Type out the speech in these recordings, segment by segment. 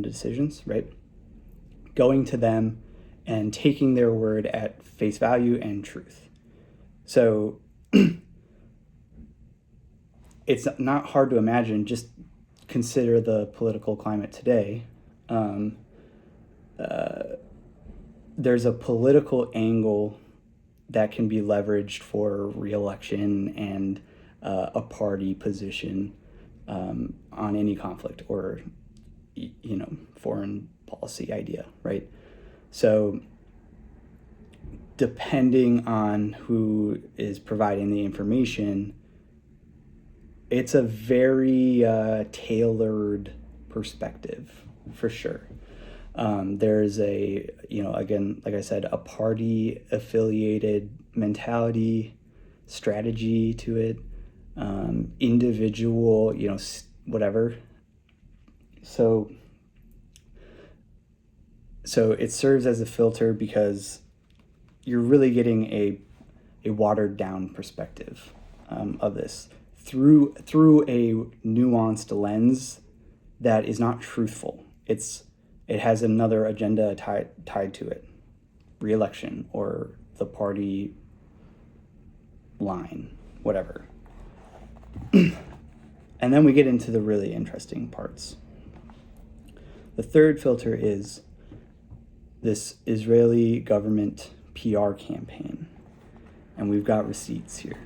decisions, right? Going to them and taking their word at face value and truth. So it's not hard to imagine, just consider the political climate today. There's a political angle that can be leveraged for re-election and a party position on any conflict or foreign policy idea, right? So depending on who is providing the information, it's a very tailored perspective for sure. There's again, like I said, a party affiliated mentality, strategy to it, individual, whatever. So it serves as a filter because you're really getting a watered down perspective of this through a nuanced lens that is not truthful. It has another agenda tied to it, re-election or the party line, whatever. And then we get into the really interesting parts. The third filter is this Israeli government PR campaign. And we've got receipts here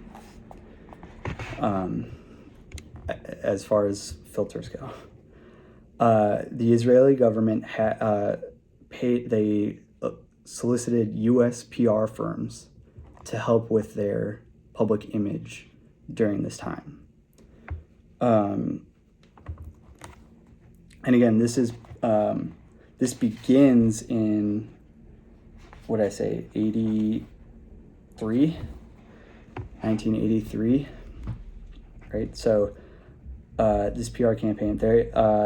as far as filters go. The Israeli government solicited U.S. PR firms to help with their public image during this time. And again, this begins in, 1983, right? So this PR campaign,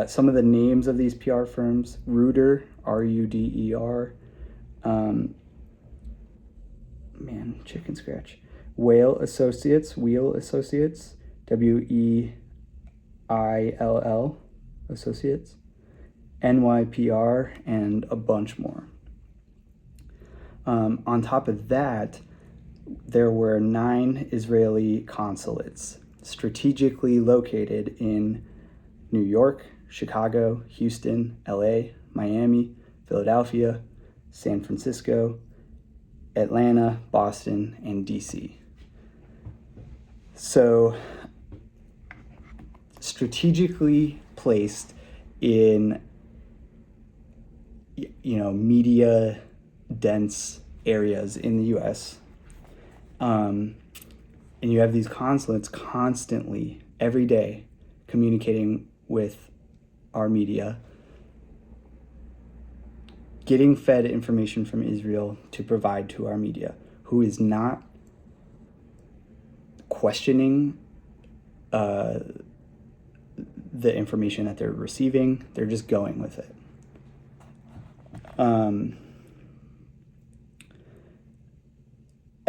some of the names of these PR firms: Ruder, R-U-D-E-R, chicken scratch, Wheel Associates, W-E-I-L-L Associates, NYPR, and a bunch more. On top of that, there were 9 Israeli consulates strategically located in New York, Chicago, Houston, LA, Miami, Philadelphia, San Francisco, Atlanta, Boston, and DC. So strategically placed in media dense areas in the US. And you have these consulates constantly, every day, communicating with our media, getting fed information from Israel to provide to our media, who is not questioning the information that they're receiving. They're just going with it.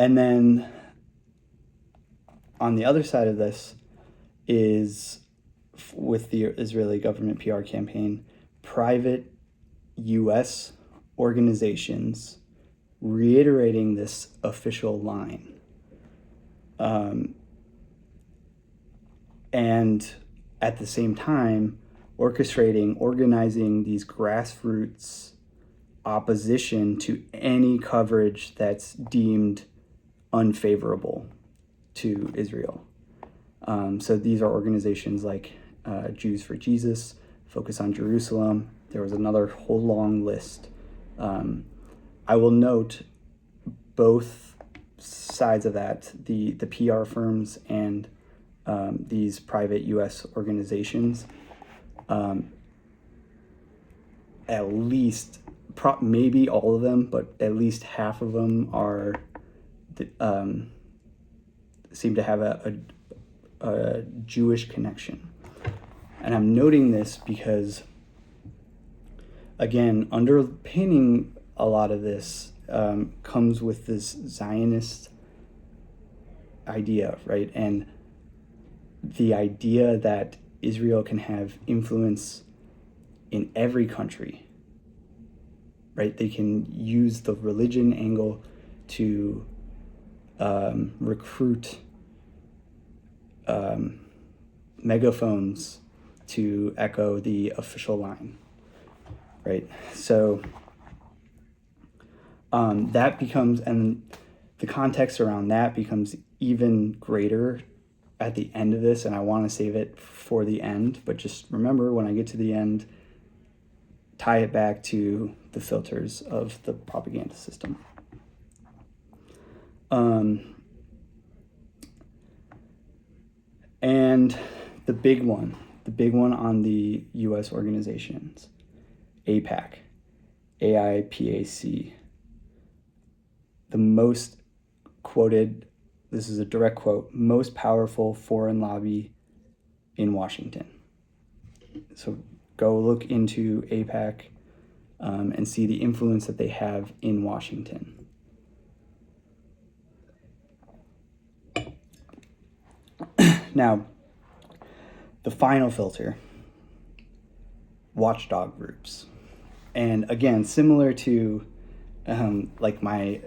And then on the other side of this is, with the Israeli government PR campaign, private U.S. organizations reiterating this official line. And at the same time, organizing these grassroots opposition to any coverage that's deemed unfavorable to Israel. So these are organizations like Jews for Jesus, Focus on Jerusalem. There was another whole long list. I will note both sides of that, the PR firms and these private U.S. organizations. At least, maybe all of them, but at least half of them are seem to have a Jewish connection. And I'm noting this because, again, underpinning a lot of this comes with this Zionist idea, right? And the idea that Israel can have influence in every country, right? They can use the religion angle to recruit megaphones to echo the official line, right? So that becomes, and the context around that becomes even greater at the end of this, and I want to save it for the end, but just remember, when I get to the end, tie it back to the filters of the propaganda system. And the big one on the U.S. organizations, AIPAC, AIPAC, the most quoted, this is a direct quote, most powerful foreign lobby in Washington. So go look into AIPAC and see the influence that they have in Washington. Now, the final filter, watchdog groups. And again, similar to like my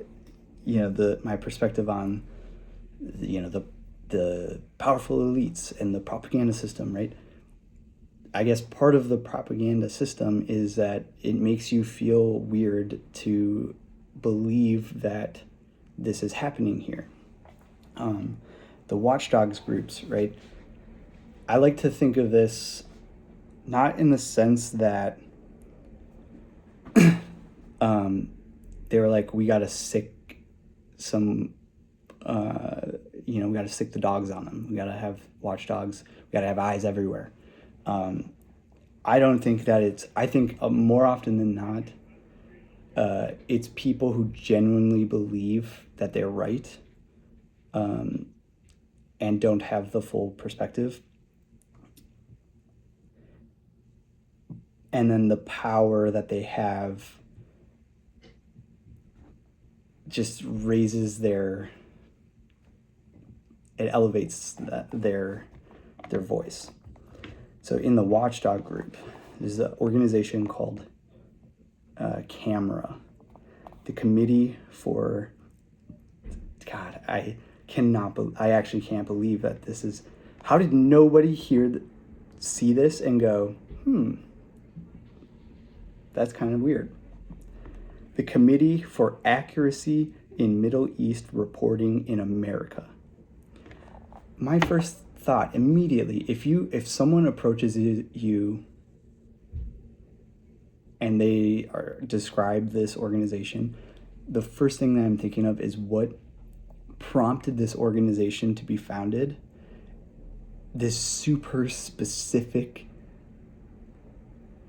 perspective on the powerful elites and the propaganda system, right? I guess part of the propaganda system is that it makes you feel weird to believe that this is happening here. The watchdogs groups, right? I like to think of this not in the sense that they were like, we got to sick some, we got to sick the dogs on them. We got to have watchdogs. We got to have eyes everywhere. I don't think that I think more often than not, it's people who genuinely believe that they're right and don't have the full perspective. And then the power that they have just raises it elevates their voice. So in the watchdog group, there's an organization called CAMERA, the Committee for, God, I actually can't believe that this is, how did nobody see this and go, that's kind of weird. The Committee for Accuracy in Middle East Reporting in America. My first thought immediately, if someone approaches you and they describe this organization, the first thing that I'm thinking of is what prompted this organization to be founded. This super specific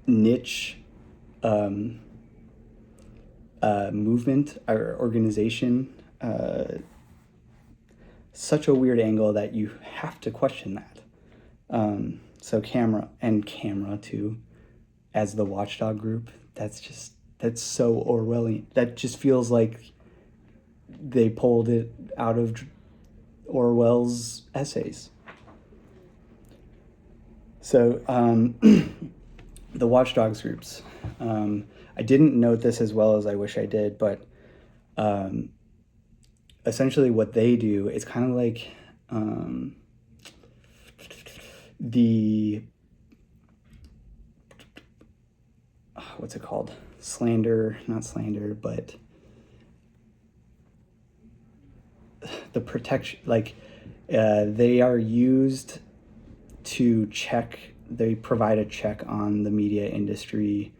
niche movement or organization, such a weird angle that you have to question that. So CAMERA too, as the watchdog group, that's so Orwellian. That just feels like they pulled it out of Orwell's essays. So the watchdogs groups. I didn't note this as well as I wish I did, but essentially what they do is kind of like what's it called? Not slander, but the protection, like they are used to check, they provide a check on the media industry.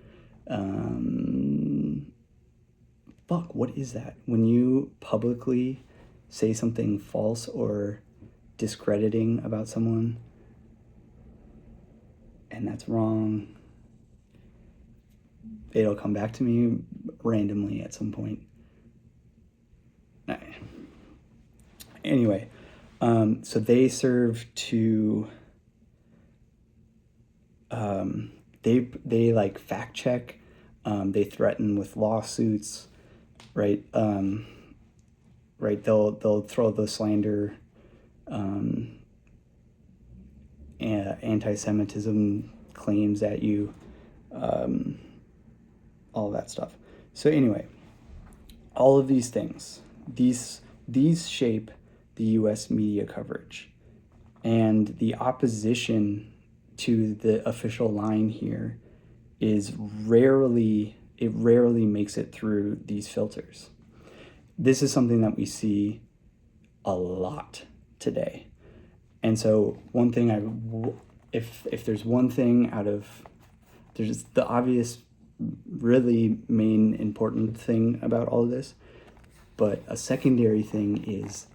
What is that? When you publicly say something false or discrediting about someone, and that's wrong, it'll come back to me randomly at some point. Anyway, so they serve to, they like fact check, they threaten with lawsuits, right? Right, they'll throw the slander, anti-Semitism claims at you. all of that stuff. So anyway, all of these things, these shape the U.S. media coverage, and the opposition to the official line here is rarely makes it through these filters. This is something that we see a lot today. And so one thing if there's one thing there's the obvious, really main important thing about all of this, but a secondary thing is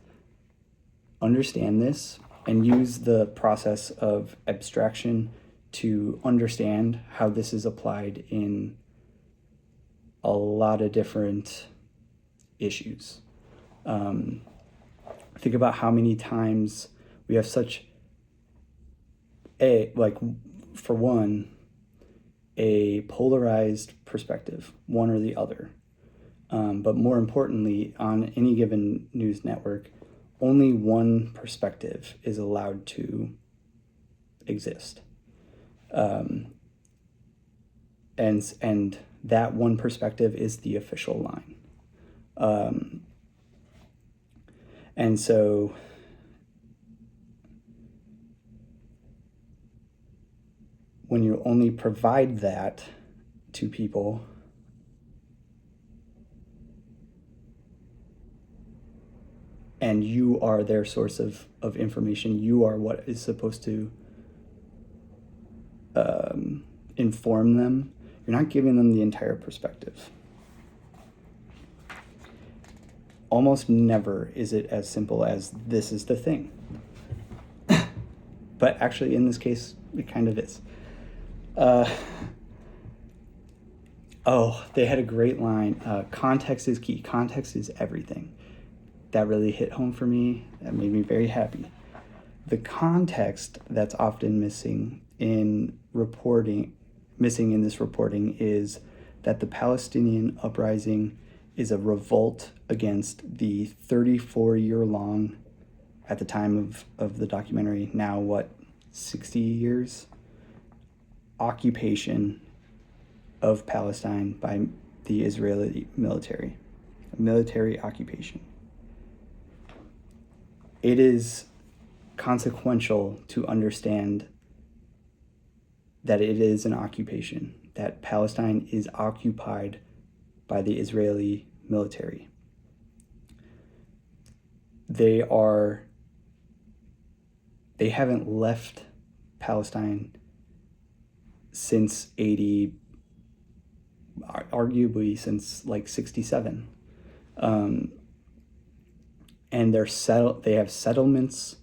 understand this and use the process of abstraction to understand how this is applied in a lot of different issues. Think about how many times we have such for one, a polarized perspective, one or the other. But more importantly, on any given news network, only one perspective is allowed to exist. And that one perspective is the official line. And so when you only provide that to people, and you are their source of information, you are what is supposed to inform them, you're not giving them the entire perspective. Almost never is it as simple as this is the thing. But actually, in this case, it kind of is. They had a great line. Context is key. Context is everything. That really hit home for me. That made me very happy. The context that's often missing in this reporting is that the Palestinian uprising is a revolt against the 34-year-long, at the time of the documentary, now 60 years, occupation of Palestine by the Israeli military occupation. It is consequential to understand that it is an occupation, that Palestine is occupied by the Israeli military. They haven't left Palestine since arguably since 67. And they have settlements.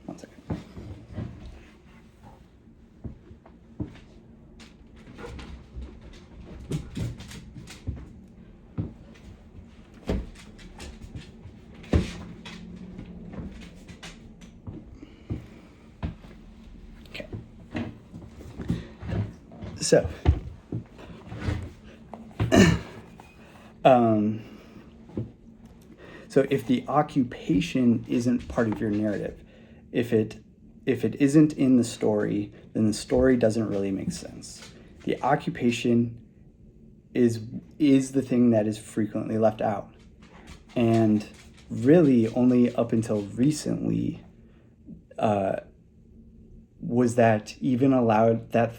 One second. Okay. So, so if the occupation isn't part of your narrative, if it isn't in the story, then the story doesn't really make sense. The occupation is the thing that is frequently left out. And really only up until recently was that even allowed, that